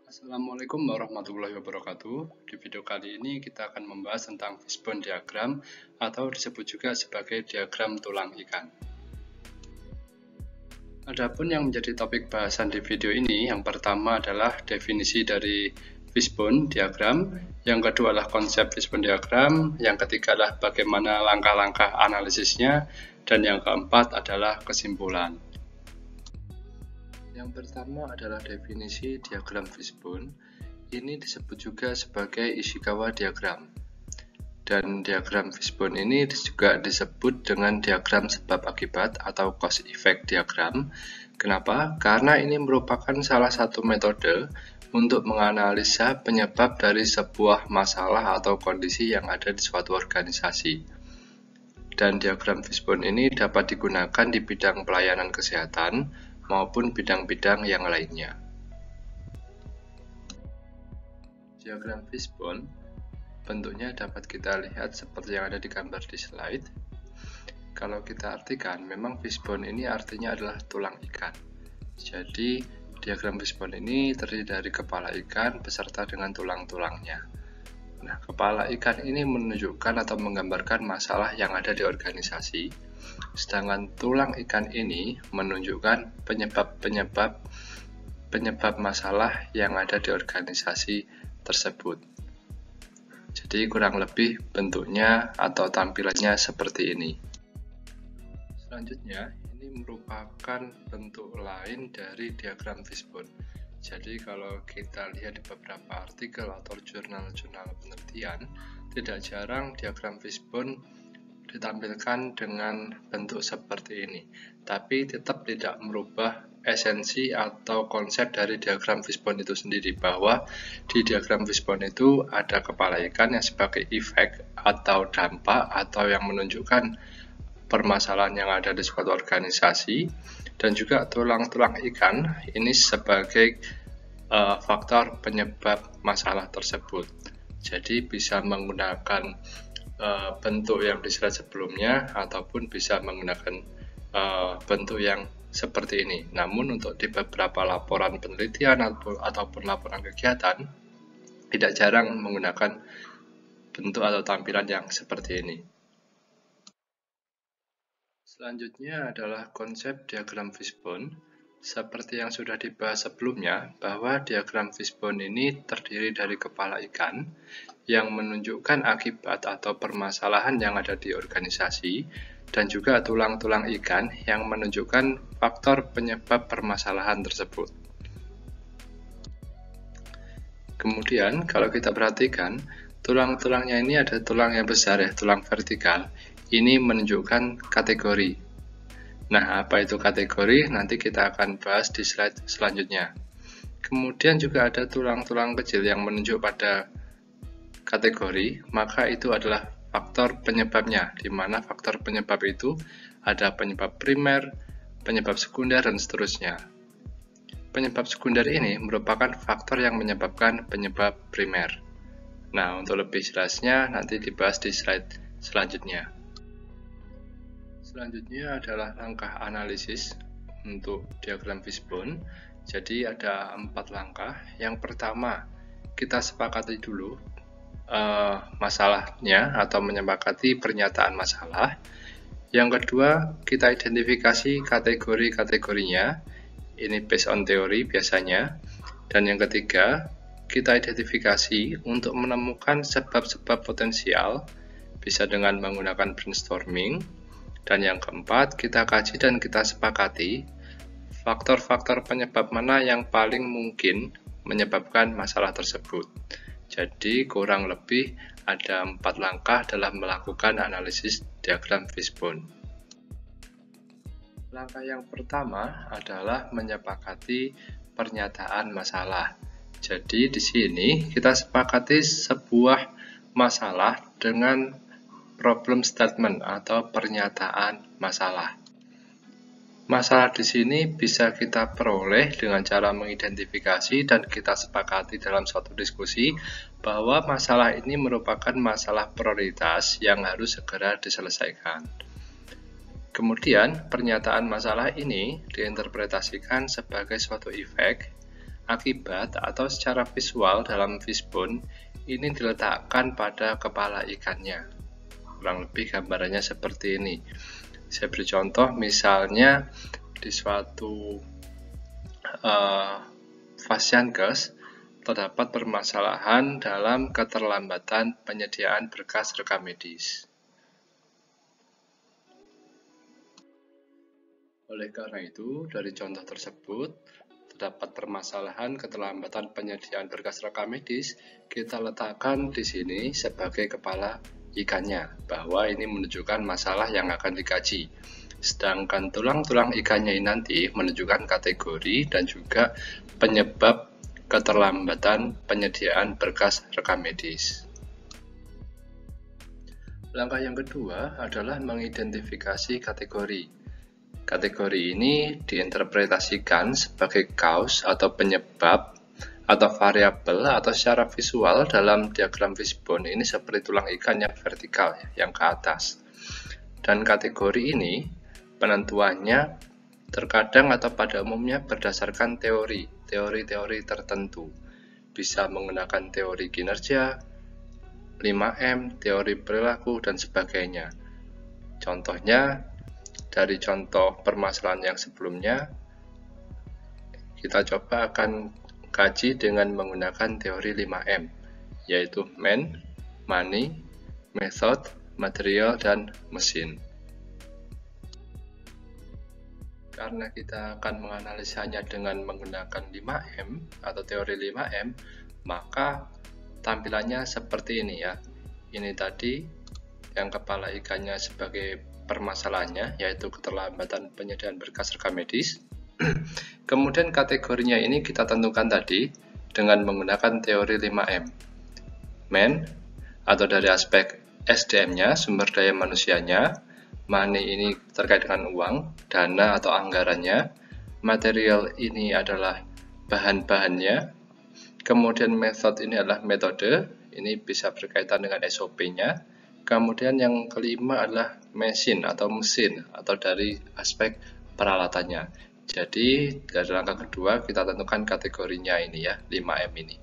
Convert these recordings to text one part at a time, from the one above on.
Assalamualaikum warahmatullahi wabarakatuh. Di video kali ini kita akan membahas tentang fishbone diagram atau disebut juga sebagai diagram tulang ikan. Adapun yang menjadi topik bahasan di video ini, yang pertama adalah definisi dari fishbone diagram, yang kedua adalah konsep fishbone diagram, yang ketiga adalah bagaimana langkah-langkah analisisnya, dan yang keempat adalah kesimpulan. Yang pertama adalah definisi diagram fishbone. Ini disebut juga sebagai Ishikawa diagram. Dan diagram fishbone ini juga disebut dengan diagram sebab akibat atau cause effect diagram. Kenapa? Karena ini merupakan salah satu metode untuk menganalisa penyebab dari sebuah masalah atau kondisi yang ada di suatu organisasi. Dan diagram fishbone ini dapat digunakan di bidang pelayanan kesehatan maupun bidang-bidang yang lainnya. Diagram fishbone bentuknya dapat kita lihat seperti yang ada di gambar di slide. Kalau kita artikan, memang fishbone ini artinya adalah tulang ikan. Jadi diagram fishbone ini terdiri dari kepala ikan beserta dengan tulang-tulangnya. Nah, kepala ikan ini menunjukkan atau menggambarkan masalah yang ada di organisasi, sedangkan tulang ikan ini menunjukkan penyebab masalah yang ada di organisasi tersebut. Jadi kurang lebih bentuknya atau tampilannya seperti ini. Selanjutnya, ini merupakan bentuk lain dari diagram fishbone. Jadi kalau kita lihat di beberapa artikel atau jurnal-jurnal penelitian, tidak jarang diagram fishbone ditampilkan dengan bentuk seperti ini. Tapi tetap tidak merubah esensi atau konsep dari diagram fishbone itu sendiri, bahwa di diagram fishbone itu ada kepala ikan yang sebagai efek atau dampak atau yang menunjukkan permasalahan yang ada di suatu organisasi, dan juga tulang-tulang ikan ini sebagai faktor penyebab masalah tersebut. Jadi bisa menggunakan bentuk yang di slide sebelumnya ataupun bisa menggunakan bentuk yang seperti ini. Namun untuk di beberapa laporan penelitian ataupun laporan kegiatan tidak jarang menggunakan bentuk atau tampilan yang seperti ini. Selanjutnya adalah konsep diagram fishbone. Seperti yang sudah dibahas sebelumnya, bahwa diagram fishbone ini terdiri dari kepala ikan yang menunjukkan akibat atau permasalahan yang ada di organisasi, dan juga tulang-tulang ikan yang menunjukkan faktor penyebab permasalahan tersebut. Kemudian kalau kita perhatikan, tulang-tulangnya ini ada tulang yang besar ya, tulang vertikal. Ini menunjukkan kategori. Nah, apa itu kategori? Nanti kita akan bahas di slide selanjutnya. Kemudian juga ada tulang-tulang kecil yang menunjuk pada kategori, maka itu adalah faktor penyebabnya, di mana faktor penyebab itu ada penyebab primer, penyebab sekunder, dan seterusnya. Penyebab sekunder ini merupakan faktor yang menyebabkan penyebab primer. Nah, untuk lebih jelasnya nanti dibahas di slide selanjutnya. Selanjutnya adalah langkah analisis untuk diagram fishbone. Jadi ada 4 langkah. Yang pertama, kita sepakati dulu masalahnya atau menyepakati pernyataan masalah. Yang kedua, kita identifikasi kategori-kategorinya. Ini based on teori biasanya. Dan yang ketiga, kita identifikasi untuk menemukan sebab-sebab potensial, bisa dengan menggunakan brainstorming. Dan yang keempat, kita kaji dan kita sepakati faktor-faktor penyebab mana yang paling mungkin menyebabkan masalah tersebut. Jadi kurang lebih ada 4 langkah dalam melakukan analisis diagram fishbone. Langkah yang pertama adalah menyepakati pernyataan masalah. Jadi di sini kita sepakati sebuah masalah dengan problem statement atau pernyataan masalah. Masalah di sini bisa kita peroleh dengan cara mengidentifikasi dan kita sepakati dalam suatu diskusi bahwa masalah ini merupakan masalah prioritas yang harus segera diselesaikan. Kemudian, pernyataan masalah ini diinterpretasikan sebagai suatu efek akibat atau secara visual dalam fishbone ini diletakkan pada kepala ikannya. Kurang lebih gambarannya seperti ini. Saya beri contoh, misalnya di suatu Fasciankes terdapat permasalahan dalam keterlambatan penyediaan berkas rekam medis. Oleh karena itu, dari contoh tersebut, terdapat permasalahan keterlambatan penyediaan berkas rekam medis, kita letakkan di sini sebagai kepala ikannya, bahwa ini menunjukkan masalah yang akan dikaji. Sedangkan tulang-tulang ikannya ini nanti menunjukkan kategori dan juga penyebab keterlambatan penyediaan berkas rekam medis. Langkah yang kedua adalah mengidentifikasi kategori. Kategori ini diinterpretasikan sebagai cause atau penyebab atau variabel atau secara visual dalam diagram fishbone ini seperti tulang ikan yang vertikal, yang ke atas. Dan kategori ini penentuannya terkadang atau pada umumnya berdasarkan teori tertentu. Bisa menggunakan teori kinerja, 5M, teori perilaku, dan sebagainya. Contohnya, dari contoh permasalahan yang sebelumnya, kita coba akan kaji dengan menggunakan teori 5M, yaitu man, money, method, material, dan mesin. Karena kita akan menganalisanya dengan menggunakan 5M atau teori 5M, maka tampilannya seperti ini ya. Ini tadi yang kepala ikannya sebagai permasalahannya, yaitu keterlambatan penyediaan berkas rekam medis. Kemudian kategorinya ini kita tentukan tadi dengan menggunakan teori 5M. Man, atau dari aspek SDM-nya, sumber daya manusianya. Money ini terkait dengan uang, dana atau anggarannya. Material ini adalah bahan-bahannya. Kemudian method ini adalah metode, ini bisa berkaitan dengan SOP-nya. Kemudian yang kelima adalah mesin atau mesin, atau dari aspek peralatannya. Jadi dari langkah kedua kita tentukan kategorinya ini ya, 5M ini.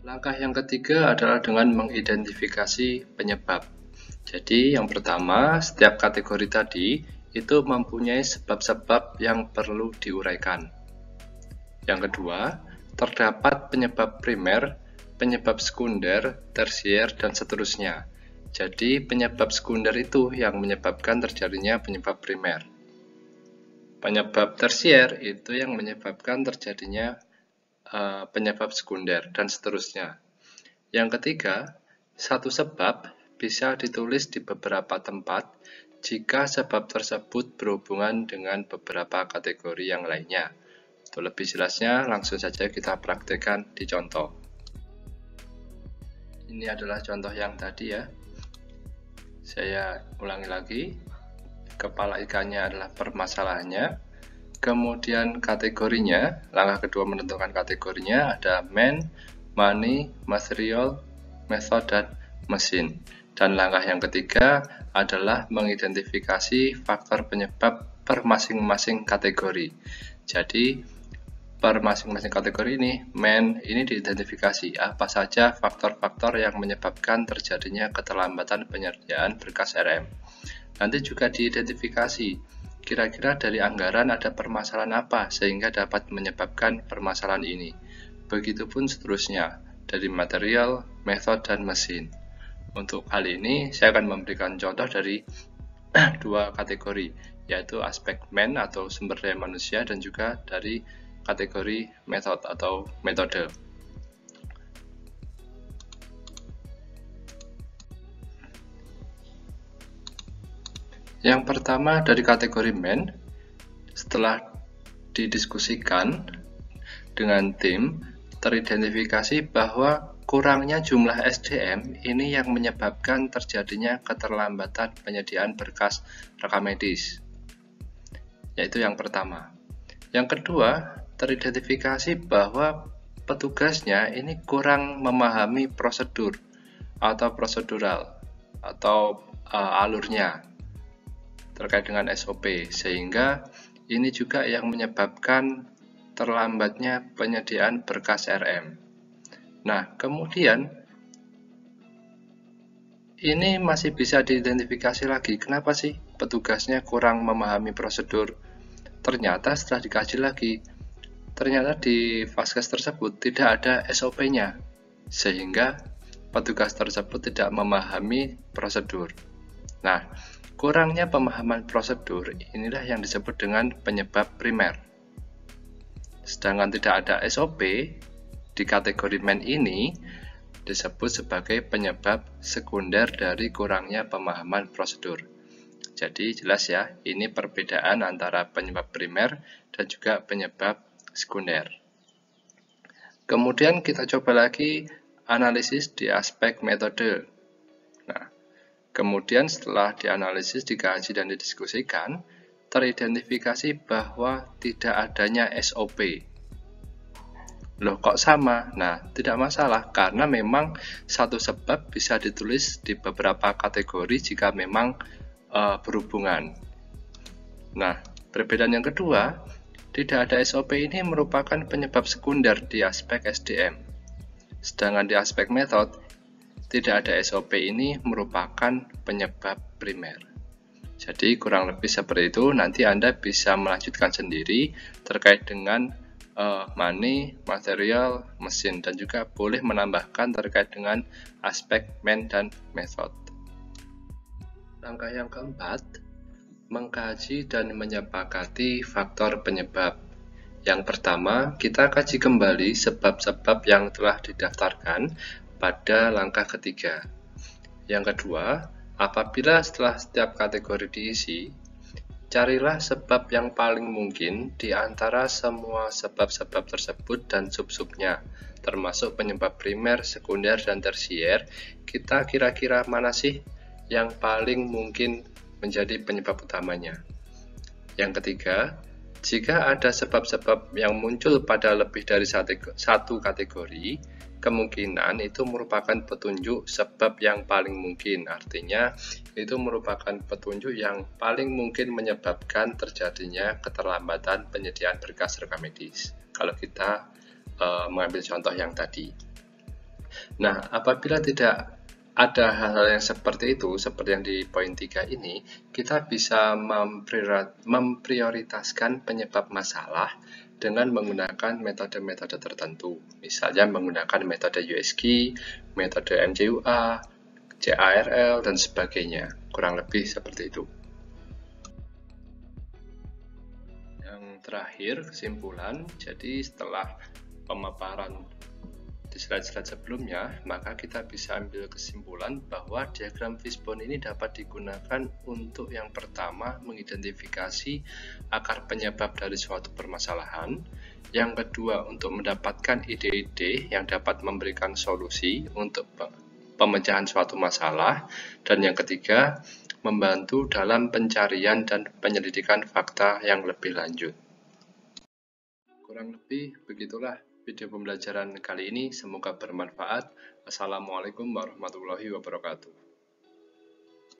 Langkah yang ketiga adalah dengan mengidentifikasi penyebab. Jadi yang pertama, setiap kategori tadi itu mempunyai sebab-sebab yang perlu diuraikan. Yang kedua, terdapat penyebab primer, penyebab sekunder, tersier, dan seterusnya. Jadi penyebab sekunder itu yang menyebabkan terjadinya penyebab primer. Penyebab tersier itu yang menyebabkan terjadinya penyebab sekunder, dan seterusnya. Yang ketiga, satu sebab bisa ditulis di beberapa tempat jika sebab tersebut berhubungan dengan beberapa kategori yang lainnya. Untuk lebih jelasnya, langsung saja kita praktekkan di contoh. Ini adalah contoh yang tadi ya. Saya ulangi lagi. Kepala ikannya adalah permasalahannya. Kemudian kategorinya, langkah kedua menentukan kategorinya ada man, money, material, method, dan mesin. Dan langkah yang ketiga adalah mengidentifikasi faktor penyebab per masing-masing kategori. Jadi per masing-masing kategori ini, man ini diidentifikasi apa saja faktor-faktor yang menyebabkan terjadinya keterlambatan penyediaan berkas RM. Nanti juga diidentifikasi kira-kira dari anggaran ada permasalahan apa sehingga dapat menyebabkan permasalahan ini. Begitupun seterusnya dari material, method, dan mesin. Untuk hal ini saya akan memberikan contoh dari dua kategori, yaitu aspek man atau sumber daya manusia dan juga dari kategori method atau metode. Yang pertama dari kategori man, setelah didiskusikan dengan tim, teridentifikasi bahwa kurangnya jumlah SDM ini yang menyebabkan terjadinya keterlambatan penyediaan berkas rekam medis. Yaitu yang pertama. Yang kedua, teridentifikasi bahwa petugasnya ini kurang memahami prosedur atau prosedural atau alurnya terkait dengan SOP, sehingga ini juga yang menyebabkan terlambatnya penyediaan berkas RM. Nah, kemudian ini masih bisa diidentifikasi lagi. Kenapa sih petugasnya kurang memahami prosedur? Ternyata setelah dikaji lagi, ternyata di vaskes tersebut tidak ada SOP-nya, sehingga petugas tersebut tidak memahami prosedur. Nah, kurangnya pemahaman prosedur inilah yang disebut dengan penyebab primer. Sedangkan tidak ada SOP di kategori men ini disebut sebagai penyebab sekunder dari kurangnya pemahaman prosedur. Jadi jelas ya, ini perbedaan antara penyebab primer dan juga penyebab sekunder. Kemudian kita coba lagi analisis di aspek metode. Nah, kemudian setelah dianalisis, dikaji, dan didiskusikan, teridentifikasi bahwa tidak adanya SOP. Loh, kok sama? Nah, tidak masalah, karena memang satu sebab bisa ditulis di beberapa kategori jika memang berhubungan. Nah, perbedaan yang kedua, tidak ada SOP ini merupakan penyebab sekunder di aspek SDM. Sedangkan di aspek metode, tidak ada SOP ini merupakan penyebab primer. Jadi kurang lebih seperti itu, nanti Anda bisa melanjutkan sendiri terkait dengan money, material, mesin, dan juga boleh menambahkan terkait dengan aspek men dan method. Langkah yang keempat, mengkaji dan menyepakati faktor penyebab. Yang pertama, kita kaji kembali sebab-sebab yang telah didaftarkan pada langkah ketiga. Yang kedua, apabila setelah setiap kategori diisi, carilah sebab yang paling mungkin di antara semua sebab-sebab tersebut dan sub-subnya, termasuk penyebab primer, sekunder, dan tersier. Kita kira-kira mana sih yang paling mungkin menjadi penyebab utamanya? Yang ketiga, jika ada sebab-sebab yang muncul pada lebih dari satu kategori, kemungkinan itu merupakan petunjuk sebab yang paling mungkin. Artinya, itu merupakan petunjuk yang paling mungkin menyebabkan terjadinya keterlambatan penyediaan berkas rekam medis. Kalau kita mengambil contoh yang tadi. Nah, apabila tidak ada hal-hal yang seperti itu, seperti yang di poin 3 ini, kita bisa memprioritaskan penyebab masalah dengan menggunakan metode-metode tertentu. Misalnya menggunakan metode USG, metode MCUA, CARL, dan sebagainya. Kurang lebih seperti itu. Yang terakhir, kesimpulan. Jadi setelah pemaparan di slide-slide sebelumnya, maka kita bisa ambil kesimpulan bahwa diagram fishbone ini dapat digunakan untuk yang pertama mengidentifikasi akar penyebab dari suatu permasalahan, yang kedua untuk mendapatkan ide-ide yang dapat memberikan solusi untuk pemecahan suatu masalah, dan yang ketiga membantu dalam pencarian dan penyelidikan fakta yang lebih lanjut. Kurang lebih begitulah video pembelajaran kali ini, semoga bermanfaat. Assalamualaikum warahmatullahi wabarakatuh.